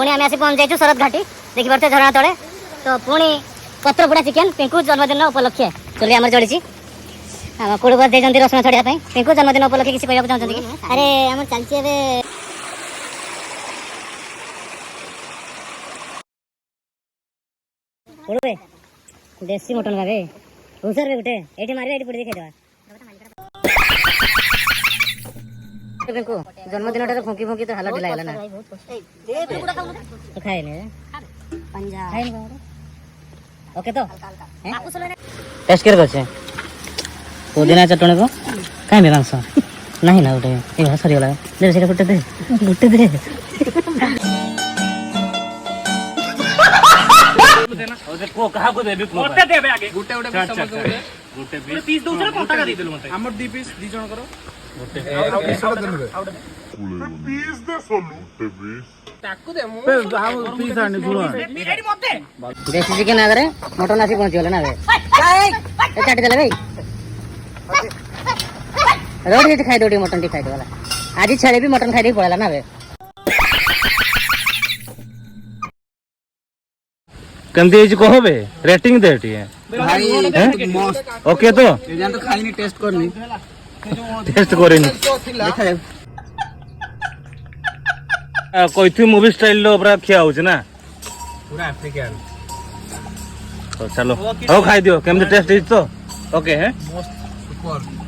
पुणी आम आसी पहुँच जाइए शरद घाटी देखी पारे झरणा तले तो पुणी पत्रपोड़ा चिकेन पिंकू जन्मदिन उपलक्षे चुली आम जड़ी कोड़ बस दे रसुण छड़िया पिंकू जन्मदिन उपलक्षे किसी कहना चाहते कि अरे आम चलती देसी मटन भावे भूसर भी गुटे एठी मारे एठी पड़ी देखे पिंकू जन्मदिन फुंकी फुंकी तो हालत ढिला ना तो खाए ओके तो टेस्ट कर गछे पुदीना चटणी को काई में मांस नहीं ना उठे ए सरी गला दे से गुटे दे को कहा को देबी मते देबे आगे गुटे गुटे पीस दूसरे कोटा का दे देलु मते हमर दी पीस दी जण करो गुटे पीस दे सोलू पीस ताकू दे मु पीस आनी जुळा एडी मते देसी चिकन आगरे मटन आसी पहुंच गेले ना बे ए काट देले भाई रोड जे खाई दोडी मटन टी खाई देला आज छळे भी मटन खाई दे पळला ना बे कंदी जी कहबे रेटिंग दे टी भाई मस्त ओके तो एजान तो खाली टेस्ट करनी टेस्ट करेनी देखा कोई थी मूवी स्टाइल लो पूरा खिया होछ ना पूरा अफ्रीकन तो चलो हो खाई दियो केम टेस्ट इज तो ओके है मस्त सुपर